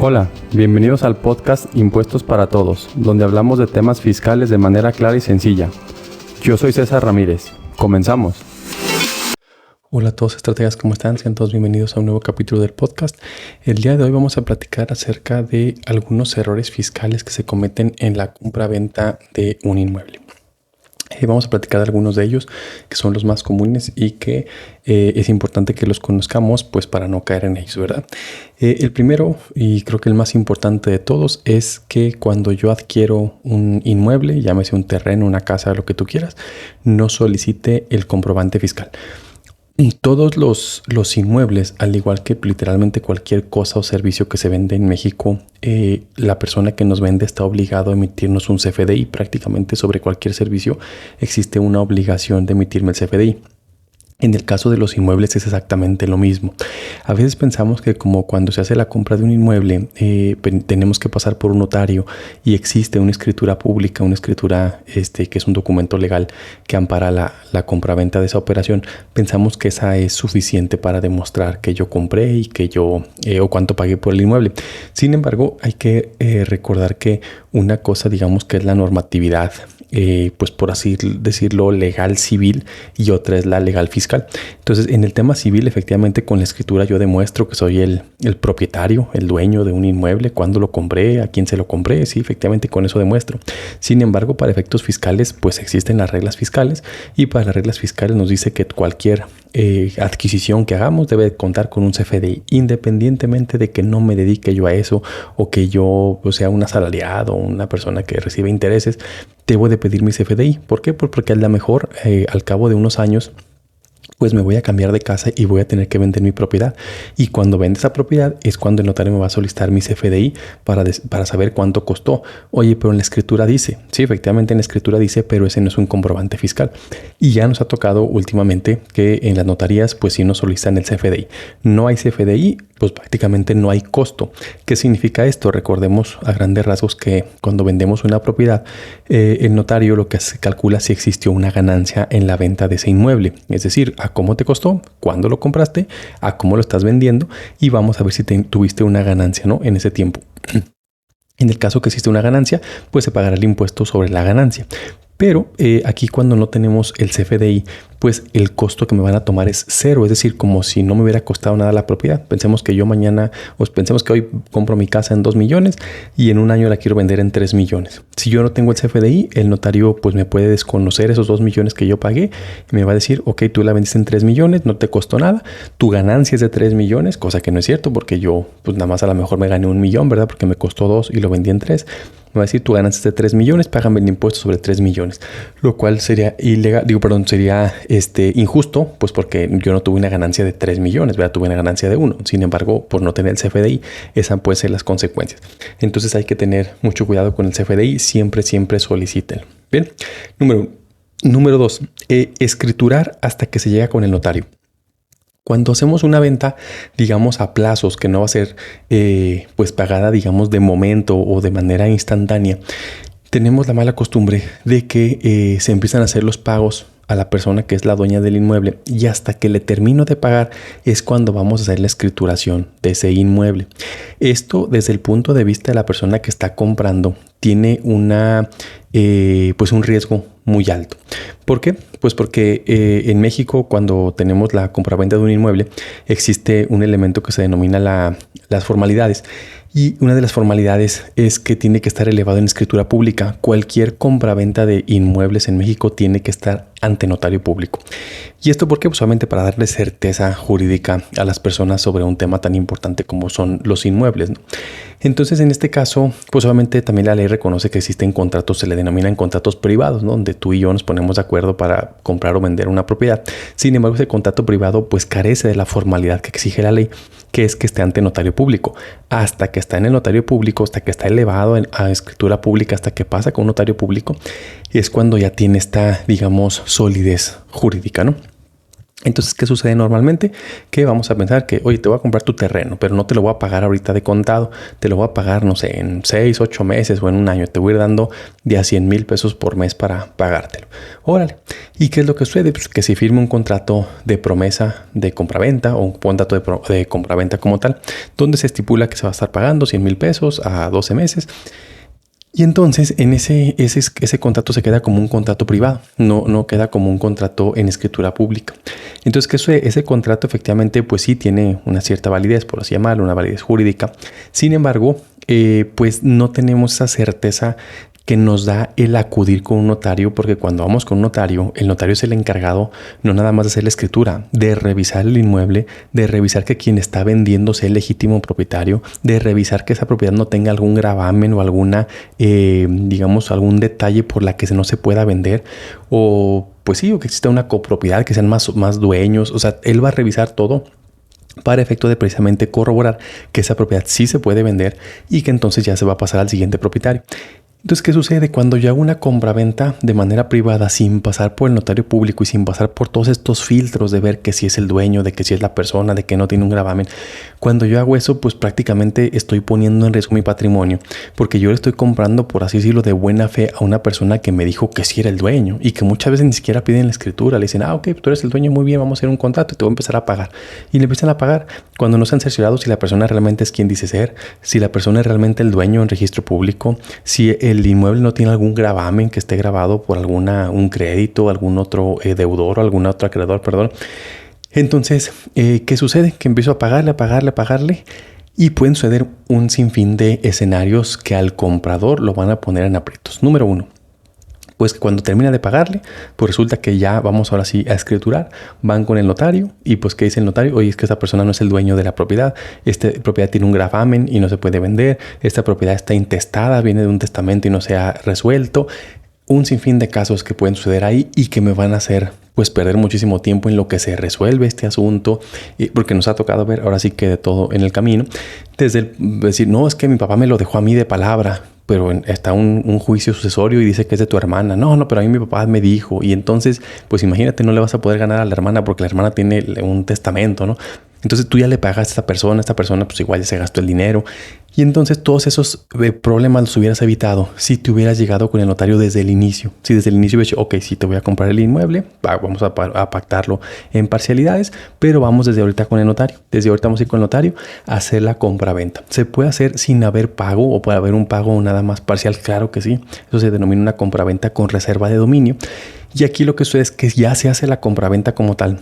Hola, bienvenidos al podcast Impuestos para Todos, donde hablamos de temas fiscales de manera clara y sencilla. Yo soy César Ramírez. Comenzamos. Hola a todos estrategas, ¿cómo están? Sean todos bienvenidos a un nuevo capítulo del podcast. El día de hoy vamos a platicar acerca de algunos errores fiscales que se cometen en la compra-venta de un inmueble. Vamos a platicar de algunos de ellos que son los más comunes y que es importante que los conozcamos pues para no caer en ellos, ¿verdad? El primero y creo que el más importante de todos es que cuando yo adquiero un inmueble, llámese un terreno, una casa, lo que tú quieras, no solicite el comprobante fiscal. Todos los inmuebles, al igual que literalmente cualquier cosa o servicio que se vende en México, la persona que nos vende está obligado a emitirnos un CFDI. Prácticamente sobre cualquier servicio existe una obligación de emitirme el CFDI. En el caso de los inmuebles es exactamente lo mismo. A veces pensamos que como cuando se hace la compra de un inmueble tenemos que pasar por un notario y existe una escritura pública, una escritura que es un documento legal que ampara la compraventa de esa operación. Pensamos que esa es suficiente para demostrar que yo compré y que yo o cuánto pagué por el inmueble. Sin embargo, hay que recordar que una cosa, digamos, que es la normatividad, pues por así decirlo, legal civil, y otra es la legal fiscal. Entonces, en el tema civil, efectivamente, con la escritura yo demuestro que soy el propietario, el dueño de un inmueble, cuándo lo compré, a quién se lo compré. Sí, efectivamente, con eso demuestro. Sin embargo, para efectos fiscales, pues existen las reglas fiscales, y para las reglas fiscales nos dice que cualquier adquisición que hagamos debe contar con un CFDI, independientemente de que no me dedique yo a eso o que yo sea un asalariado o una persona que recibe intereses. Debo de pedir mi CFDI. ¿Por qué? Pues porque a lo mejor al cabo de unos años pues me voy a cambiar de casa y voy a tener que vender mi propiedad. Y cuando vende esa propiedad es cuando el notario me va a solicitar mi CFDI para saber cuánto costó. Oye, pero en la escritura dice, sí, efectivamente en la escritura dice, pero ese no es un comprobante fiscal. Y ya nos ha tocado últimamente que en las notarías pues sí nos solicitan el CFDI. No hay CFDI, pues prácticamente no hay costo. ¿Qué significa esto? Recordemos a grandes rasgos que cuando vendemos una propiedad, el notario lo que se calcula si existió una ganancia en la venta de ese inmueble. Es decir, a cómo te costó, cuándo lo compraste, a cómo lo estás vendiendo, y vamos a ver si tuviste una ganancia, ¿no?, en ese tiempo. En el caso que existe una ganancia, pues se pagará el impuesto sobre la ganancia. Pero aquí cuando no tenemos el CFDI, pues el costo que me van a tomar es cero. Es decir, como si no me hubiera costado nada la propiedad. Pensemos que pensemos que hoy compro mi casa en 2 millones y en un año la quiero vender en 3 millones. Si yo no tengo el CFDI, el notario pues me puede desconocer esos 2 millones que yo pagué y me va a decir, ok, tú la vendiste en 3 millones, no te costó nada, tu ganancia es de 3 millones, cosa que no es cierto porque yo pues nada más a lo mejor me gané 1 millón, ¿verdad? Porque me costó 2 y lo vendí en 3. Me va a decir, tu ganancia es de 3 millones, págame el impuesto sobre 3 millones. Lo cual sería sería injusto, pues porque yo no tuve una ganancia de 3 millones, ¿verdad? Tuve una ganancia de 1. Sin embargo, por no tener el CFDI, esas pueden ser las consecuencias. Entonces hay que tener mucho cuidado con el CFDI, siempre soliciten. Bien, número 2, escriturar hasta que se llega con el notario. Cuando hacemos una venta, digamos a plazos, que no va a ser pues pagada, digamos, de momento o de manera instantánea, tenemos la mala costumbre de que se empiezan a hacer los pagos a la persona que es la dueña del inmueble, y hasta que le termino de pagar es cuando vamos a hacer la escrituración de ese inmueble. Esto, desde el punto de vista de la persona que está comprando, tiene pues un riesgo muy alto. ¿Por qué? Pues porque en México, cuando tenemos la compraventa de un inmueble, existe un elemento que se denomina las formalidades. Y una de las formalidades es que tiene que estar elevado en escritura pública. Cualquier compraventa de inmuebles en México tiene que estar ante notario público. ¿Y esto por qué? Pues solamente para darle certeza jurídica a las personas sobre un tema tan importante como son los inmuebles, ¿no? Entonces, en este caso, pues obviamente también la ley reconoce que existen contratos, se le denominan contratos privados, ¿no?, donde tú y yo nos ponemos de acuerdo para comprar o vender una propiedad. Sin embargo, ese contrato privado pues carece de la formalidad que exige la ley, que es que esté ante notario público. Hasta que está en el notario público, hasta que está elevado a escritura pública, hasta que pasa con un notario público, es cuando ya tiene esta, digamos, solidez jurídica, ¿no? Entonces, ¿qué sucede normalmente? Que vamos a pensar que, oye, te voy a comprar tu terreno, pero no te lo voy a pagar ahorita de contado. Te lo voy a pagar, no sé, en 6, 8 meses o en un año. Te voy a ir dando de a 100,000 pesos por mes para pagártelo. Órale. ¿Y qué es lo que sucede? Pues que se firme un contrato de promesa de compraventa o un contrato de compraventa como tal, donde se estipula que se va a estar pagando 100,000 pesos a 12 meses. Y entonces en ese contrato se queda como un contrato privado, no queda como un contrato en escritura pública. Entonces que ese contrato efectivamente pues sí tiene una cierta validez, por así llamarlo, una validez jurídica. Sin embargo, pues no tenemos esa certeza que nos da el acudir con un notario, porque cuando vamos con un notario, el notario es el encargado no nada más de hacer la escritura, de revisar el inmueble, de revisar que quien está vendiendo sea el legítimo propietario, de revisar que esa propiedad no tenga algún gravamen o alguna, digamos, algún detalle por la que no se pueda vender, o pues sí, o que exista una copropiedad, que sean más dueños. O sea, él va a revisar todo para efecto de precisamente corroborar que esa propiedad sí se puede vender y que entonces ya se va a pasar al siguiente propietario. Entonces, ¿qué sucede? Cuando yo hago una compraventa de manera privada sin pasar por el notario público y sin pasar por todos estos filtros de ver que si es el dueño, de que si es la persona, de que no tiene un gravamen, cuando yo hago eso, pues prácticamente estoy poniendo en riesgo mi patrimonio, porque yo le estoy comprando, por así decirlo, de buena fe a una persona que me dijo que sí era el dueño y que muchas veces ni siquiera piden la escritura. Le dicen, ok, tú eres el dueño, muy bien, vamos a hacer un contrato y te voy a empezar a pagar. Y le empiezan a pagar cuando no se han cerciorado si la persona realmente es quien dice ser, si la persona es realmente el dueño en registro público, si el inmueble no tiene algún gravamen que esté grabado por un crédito, algún otro deudor o algún otro acreedor, perdón. Entonces, ¿qué sucede? Que empiezo a pagarle y pueden suceder un sinfín de escenarios que al comprador lo van a poner en aprietos. Número 1. Pues que cuando termina de pagarle, pues resulta que ya vamos ahora sí a escriturar, van con el notario y pues ¿qué dice el notario? Oye, es que esa persona no es el dueño de la propiedad, esta propiedad tiene un gravamen y no se puede vender, esta propiedad está intestada, viene de un testamento y no se ha resuelto. Un sinfín de casos que pueden suceder ahí y que me van a hacer pues perder muchísimo tiempo en lo que se resuelve este asunto, porque nos ha tocado ver ahora sí que de todo en el camino, desde decir, no, es que mi papá me lo dejó a mí de palabra, pero está un juicio sucesorio y dice que es de tu hermana. No, pero a mí mi papá me dijo. Y entonces, pues imagínate, no le vas a poder ganar a la hermana porque la hermana tiene un testamento, ¿no? Entonces tú ya le pagaste a esta persona pues igual ya se gastó el dinero. Y entonces todos esos problemas los hubieras evitado si te hubieras llegado con el notario desde el inicio. Si desde el inicio hubieras dicho, ok, sí te voy a comprar el inmueble, vamos a pactarlo en parcialidades, pero vamos desde ahorita con el notario. Desde ahorita vamos a ir con el notario a hacer la compra-venta. ¿Se puede hacer sin haber pago o puede haber un pago nada más parcial? Claro que sí. Eso se denomina una compra-venta con reserva de dominio. Y aquí lo que sucede es que ya se hace la compra-venta como tal,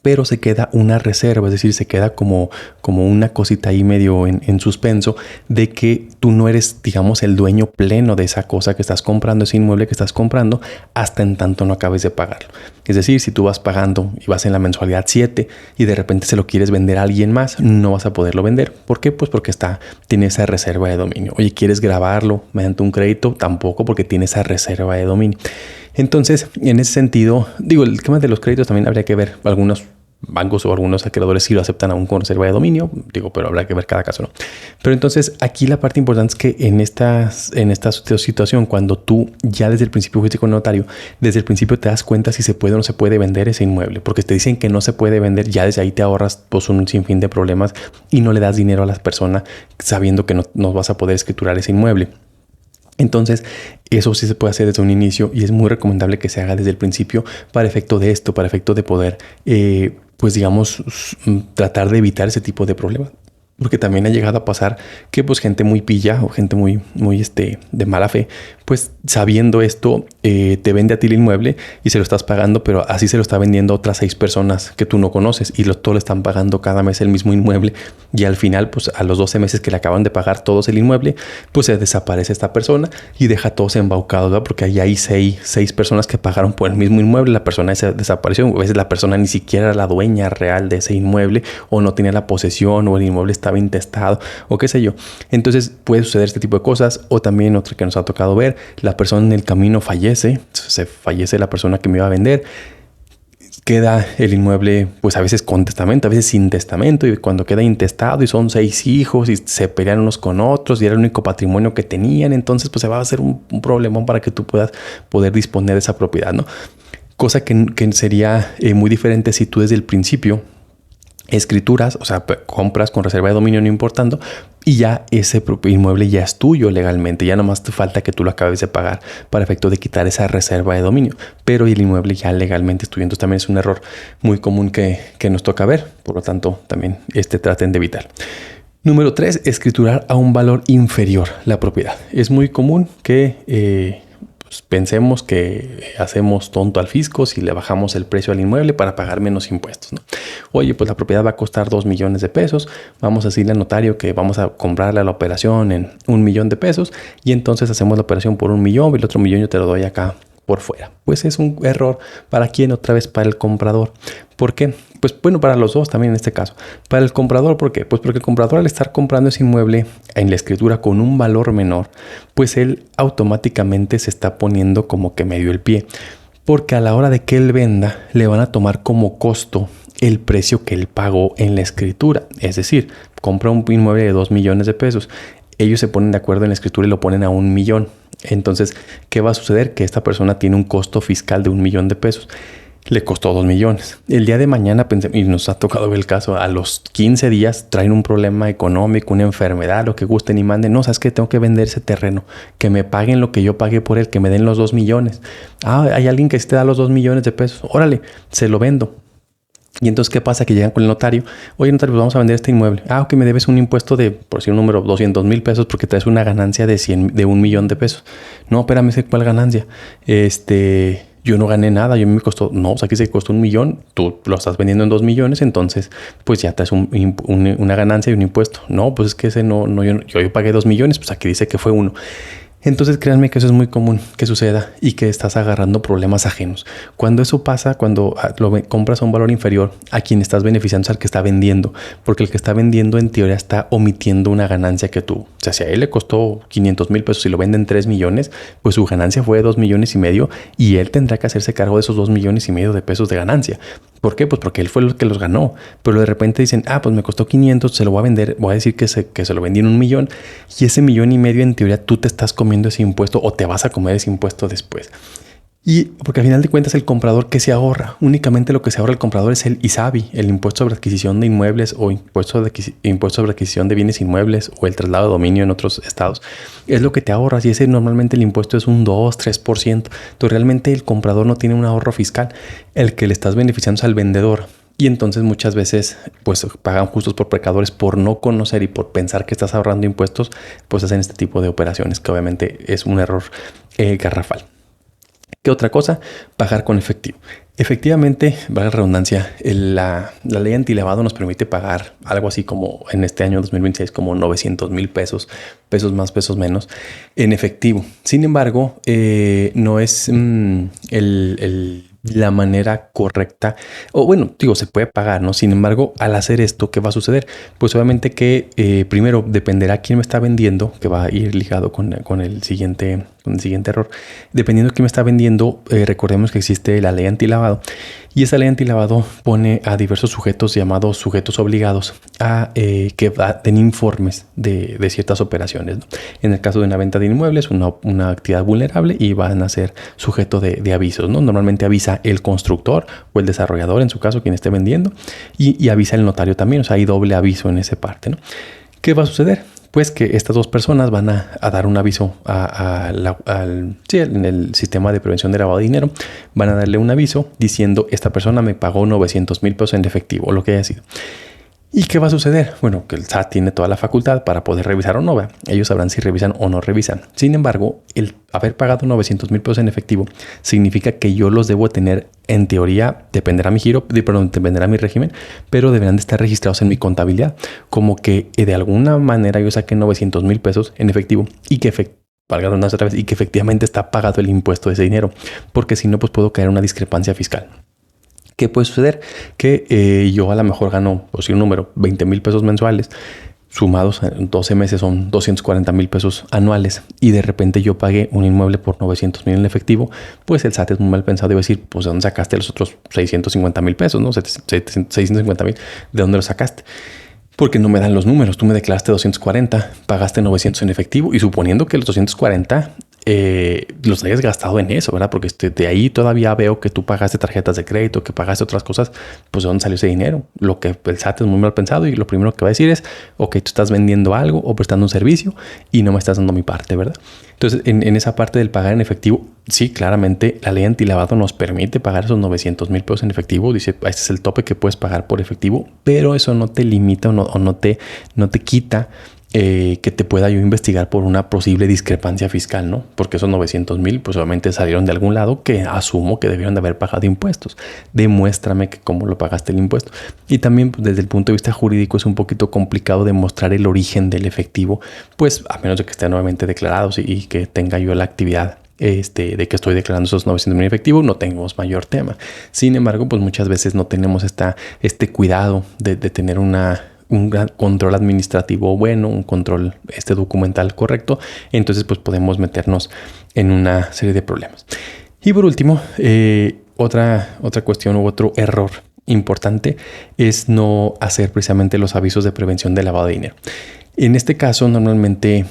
pero se queda una reserva, es decir, se queda como una cosita ahí medio en suspenso de que tú no eres, digamos, el dueño pleno de esa cosa que estás comprando, ese inmueble que estás comprando, hasta en tanto no acabes de pagarlo. Es decir, si tú vas pagando y vas en la mensualidad 7 y de repente se lo quieres vender a alguien más, no vas a poderlo vender. ¿Por qué? Pues porque tiene esa reserva de dominio. Oye, ¿quieres grabarlo mediante un crédito? Tampoco, porque tiene esa reserva de dominio. Entonces, en ese sentido, digo, el tema de los créditos también habría que ver. Algunos bancos o algunos acreedores sí lo aceptan aún con reserva de dominio, digo, pero habrá que ver cada caso, ¿no? Pero entonces aquí la parte importante es que en esta situación, cuando tú ya desde el principio fuiste con el notario, desde el principio te das cuenta si se puede o no se puede vender ese inmueble, porque te dicen que no se puede vender, ya desde ahí te ahorras pues un sinfín de problemas y no le das dinero a las personas sabiendo que no vas a poder escriturar ese inmueble. Entonces, eso sí se puede hacer desde un inicio y es muy recomendable que se haga desde el principio para efecto de esto, para efecto de poder, pues digamos, tratar de evitar ese tipo de problemas. Porque también ha llegado a pasar que pues gente muy pilla o gente muy de mala fe, pues sabiendo esto, te vende a ti el inmueble y se lo estás pagando, pero así se lo está vendiendo a otras 6 personas que tú no conoces y todos le están pagando cada mes el mismo inmueble y al final, pues a los 12 meses que le acaban de pagar todos el inmueble, pues se desaparece esta persona y deja a todos embaucados, ¿verdad? Porque ahí hay 6 personas que pagaron por el mismo inmueble, la persona se desapareció, a veces la persona ni siquiera era la dueña real de ese inmueble o no tenía la posesión o el inmueble estaba intestado o qué sé yo. Entonces puede suceder este tipo de cosas. O también otra que nos ha tocado ver, la persona en el camino fallece, se fallece la persona que me iba a vender, queda el inmueble pues a veces con testamento, a veces sin testamento, y cuando queda intestado y son 6 hijos y se pelean unos con otros y era el único patrimonio que tenían, entonces pues se va a hacer un problemón para que tú puedas poder disponer de esa propiedad, ¿no? Cosa que sería muy diferente si tú desde el principio escrituras, o sea, compras con reserva de dominio no importando y ya ese propio inmueble ya es tuyo legalmente. Ya nomás te falta que tú lo acabes de pagar para efecto de quitar esa reserva de dominio. Pero el inmueble ya legalmente es tuyo. Entonces también es un error muy común que nos toca ver. Por lo tanto, también traten de evitar. Número 3, escriturar a un valor inferior la propiedad. Es muy común que pensemos que hacemos tonto al fisco si le bajamos el precio al inmueble para pagar menos impuestos, ¿no? Oye, pues la propiedad va a costar 2 millones de pesos. Vamos a decirle al notario que vamos a comprarle la operación en 1 millón de pesos y entonces hacemos la operación por 1 millón y el otro millón yo te lo doy acá por fuera. Pues es un error. ¿Para quién? Otra vez para el comprador. ¿Por qué? Pues bueno, para los dos también en este caso. Para el comprador, ¿por qué? Pues porque el comprador al estar comprando ese inmueble en la escritura con un valor menor, pues él automáticamente se está poniendo como que medio el pie. Porque a la hora de que él venda, le van a tomar como costo el precio que él pagó en la escritura. Es decir, compra un inmueble de 2 millones de pesos. Ellos se ponen de acuerdo en la escritura y lo ponen a 1 millón. Entonces, ¿qué va a suceder? Que esta persona tiene un costo fiscal de 1 millón de pesos. Le costó 2 millones. El día de mañana, y nos ha tocado ver el caso, a los 15 días traen un problema económico, una enfermedad, lo que gusten y manden. No, ¿sabes qué? Tengo que vender ese terreno. Que me paguen lo que yo pagué por él, que me den los 2 millones. Ah, hay alguien que sí te da los 2 millones de pesos. Órale, se lo vendo. Y entonces, ¿qué pasa? Que llegan con el notario. Oye, notario, pues vamos a vender este inmueble. Ah, ok, me debes un impuesto de, por decir un número, 200,000 pesos porque traes una ganancia de 1 millón de pesos. No, espérame, ¿cuál ganancia? Yo no gané nada, yo me costó, no, o sea, aquí se costó 1 millón, tú lo estás vendiendo en 2 millones, entonces, pues ya traes una ganancia y un impuesto. No, pues es que ese yo pagué 2 millones, pues aquí dice que fue 1. Entonces créanme que eso es muy común que suceda y que estás agarrando problemas ajenos. Cuando eso pasa, cuando compras a un valor inferior, a quien estás beneficiando es al que está vendiendo, porque el que está vendiendo en teoría está omitiendo una ganancia que tuvo. O sea, si a él le costó 500,000 pesos y lo venden 3 millones, pues su ganancia fue de 2 millones y medio y él tendrá que hacerse cargo de esos 2 millones y medio de pesos de ganancia. ¿Por qué? Pues porque él fue el que los ganó. Pero de repente dicen, pues me costó 500, se lo voy a vender, voy a decir que se lo vendí en 1 millón y ese 1,5 millones en teoría tú te estás comiendo ese impuesto o te vas a comer ese impuesto después. Y porque al final de cuentas el comprador, ¿qué se ahorra? Únicamente lo que se ahorra el comprador es el ISABI, el impuesto sobre adquisición de inmuebles o impuesto sobre adquisición de bienes inmuebles o el traslado de dominio en otros estados. Es lo que te ahorras y ese normalmente el impuesto es un 2-3%. Entonces realmente el comprador no tiene un ahorro fiscal. El que le estás beneficiando es al vendedor. Y entonces muchas veces pues pagan justos por pecadores por no conocer y por pensar que estás ahorrando impuestos, pues hacen este tipo de operaciones que obviamente es un error garrafal. ¿Qué otra cosa? Pagar con efectivo. Efectivamente, valga la redundancia, la ley antilavado nos permite pagar algo así como en este año 2026 como 900,000 pesos más, pesos menos, en efectivo. Sin embargo, no es la manera correcta, o bueno, se puede pagar, ¿no? Sin embargo, al hacer esto, ¿qué va a suceder? Pues obviamente que primero dependerá quién me está vendiendo, que va a ir ligado con el siguiente error. Dependiendo de quién me está vendiendo, recordemos que existe la ley antilavado y esa ley antilavado pone a diversos sujetos llamados sujetos obligados a que den informes de ciertas operaciones, ¿no? En el caso de una venta de inmuebles, una actividad vulnerable y van a ser sujeto de avisos, ¿no? Normalmente avisa el constructor o el desarrollador, en su caso, quien esté vendiendo, y avisa el notario también. O sea, hay doble aviso en esa parte, ¿no? ¿Qué va a suceder? Pues que estas dos personas van a dar un aviso en el sistema de prevención de lavado de dinero. Van a darle un aviso diciendo, esta persona me pagó 900,000 pesos en efectivo o lo que haya sido. ¿Y qué va a suceder? Bueno, que el SAT tiene toda la facultad para poder revisar o no. ¿Verdad? Ellos sabrán si revisan o no revisan. Sin embargo, el haber pagado 900,000 pesos en efectivo significa que yo los debo tener, en teoría, dependerá mi régimen, pero deberán de estar registrados en mi contabilidad. Como que de alguna manera yo saqué 900,000 pesos en efectivo y que efectivamente está pagado el impuesto de ese dinero. Porque si no, pues puedo caer en una discrepancia fiscal. ¿Qué puede suceder? Que yo a lo mejor gano, por decir un número, 20,000 pesos mensuales, sumados en 12 meses son 240,000 pesos anuales y de repente yo pagué un inmueble por 900,000 en efectivo, pues el SAT es muy mal pensado y va a decir, pues ¿de dónde sacaste los otros 650,000 pesos? ¿No? 650,000, ¿de dónde los sacaste? Porque no me dan los números. Tú me declaraste 240, pagaste 900 en efectivo y suponiendo que los 240 los hayas gastado en eso, ¿verdad? Porque de ahí todavía veo que tú pagaste tarjetas de crédito, que pagaste otras cosas, pues ¿de dónde salió ese dinero? Lo que el SAT es muy mal pensado y lo primero que va a decir es, ok, tú estás vendiendo algo o prestando un servicio y no me estás dando mi parte, ¿verdad? Entonces, en esa parte del pagar en efectivo, sí, claramente la ley antilavado nos permite pagar esos 900,000 pesos en efectivo. Dice, este es el tope que puedes pagar por efectivo, pero eso no te limita o no te quita que te pueda yo investigar por una posible discrepancia fiscal, ¿no? Porque esos 900,000 pues obviamente salieron de algún lado que asumo que debieron de haber pagado impuestos. Demuéstrame que cómo lo pagaste el impuesto. Y también pues, desde el punto de vista jurídico es un poquito complicado demostrar el origen del efectivo, pues a menos de que estén nuevamente declarados y que tenga yo la actividad de que estoy declarando esos 900,000 en efectivo, no tenemos mayor tema. Sin embargo, pues muchas veces no tenemos este cuidado de tener un gran control administrativo bueno, un control documental correcto, entonces pues podemos meternos en una serie de problemas. Y por último, otra cuestión u otro error importante es no hacer precisamente los avisos de prevención de lavado de dinero. En este caso, normalmente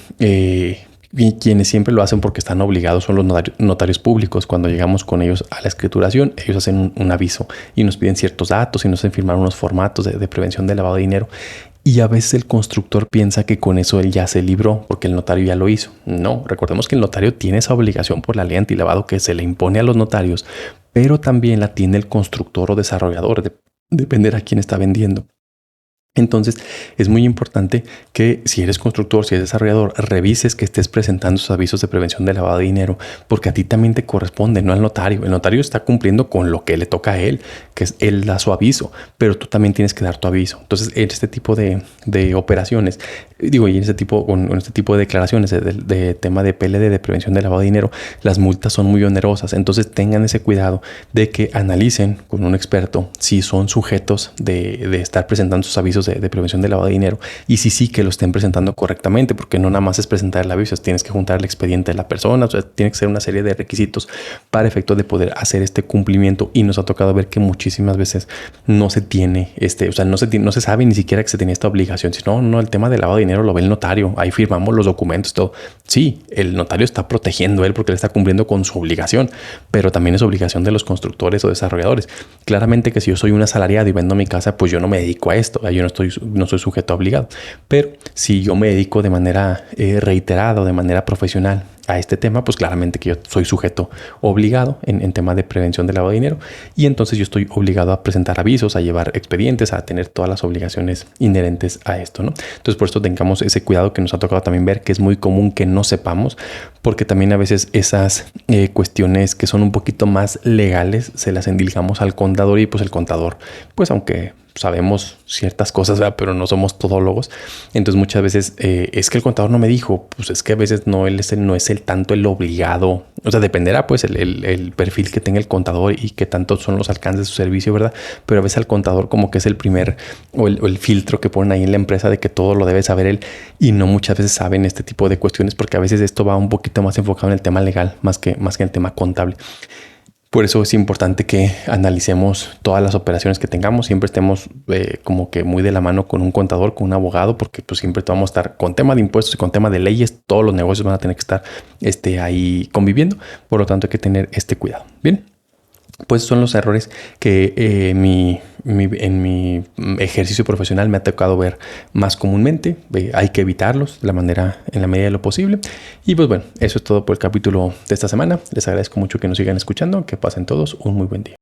quienes siempre lo hacen porque están obligados son los notarios públicos. Cuando llegamos con ellos a la escrituración, ellos hacen un aviso y nos piden ciertos datos y nos hacen firmar unos formatos de prevención de lavado de dinero. Y a veces el constructor piensa que con eso él ya se libró porque el notario ya lo hizo. No, recordemos que el notario tiene esa obligación por la ley antilavado que se le impone a los notarios, pero también la tiene el constructor o desarrollador, depender a quién está vendiendo. Entonces es muy importante que si eres constructor, si eres desarrollador, revises que estés presentando esos avisos de prevención de lavado de dinero, porque a ti también te corresponde, no al notario. El notario está cumpliendo con lo que le toca a él, que es él da su aviso, pero tú también tienes que dar tu aviso. Entonces en este tipo de operaciones, y en este tipo de declaraciones de tema de PLD, de prevención de lavado de dinero, las multas son muy onerosas. Entonces tengan ese cuidado de que analicen con un experto si son sujetos de estar presentando sus avisos de prevención de lavado de dinero y si sí que lo estén presentando correctamente, porque no nada más es presentar el aviso, tienes que juntar el expediente de la persona, o sea, tiene que ser una serie de requisitos para efectos de poder hacer este cumplimiento. Y nos ha tocado ver que muchísimas veces no se tiene no se sabe ni siquiera que se tenía esta obligación. Si no, el tema del lavado de dinero lo ve el notario, ahí firmamos los documentos, todo. Sí, el notario está protegiendo a él porque él está cumpliendo con su obligación, pero también es obligación de los constructores o desarrolladores. Claramente que si yo soy un asalariado y vendo mi casa, pues yo no me dedico a esto, yo no soy sujeto obligado. Pero si yo me dedico de manera reiterada o de manera profesional a este tema, pues claramente que yo soy sujeto obligado en tema de prevención del lavado de dinero, y entonces yo estoy obligado a presentar avisos, a llevar expedientes, a tener todas las obligaciones inherentes a esto, ¿no? Entonces por esto tengamos ese cuidado que nos ha tocado también ver que es muy común que no sepamos, porque también a veces esas cuestiones que son un poquito más legales se las endilgamos al contador, y pues el contador, pues aunque sabemos ciertas cosas, ¿verdad?, pero no somos todólogos. Entonces muchas veces es que el contador no me dijo, pues es que a veces no es el tanto el obligado. O sea, dependerá pues el perfil que tenga el contador y qué tanto son los alcances de su servicio, ¿verdad? Pero a veces el contador como que es el primer o el filtro que ponen ahí en la empresa de que todo lo debe saber él, y no muchas veces saben este tipo de cuestiones, porque a veces esto va un poquito más enfocado en el tema legal más que en el tema contable. Por eso es importante que analicemos todas las operaciones que tengamos, siempre estemos como que muy de la mano con un contador, con un abogado, porque pues siempre vamos a estar con tema de impuestos y con tema de leyes. Todos los negocios van a tener que estar ahí conviviendo, por lo tanto hay que tener este cuidado. Bien, pues son los errores que en mi ejercicio profesional me ha tocado ver más comúnmente. Hay que evitarlos en la medida de lo posible. Y pues bueno, eso es todo por el capítulo de esta semana. Les agradezco mucho que nos sigan escuchando. Que pasen todos un muy buen día.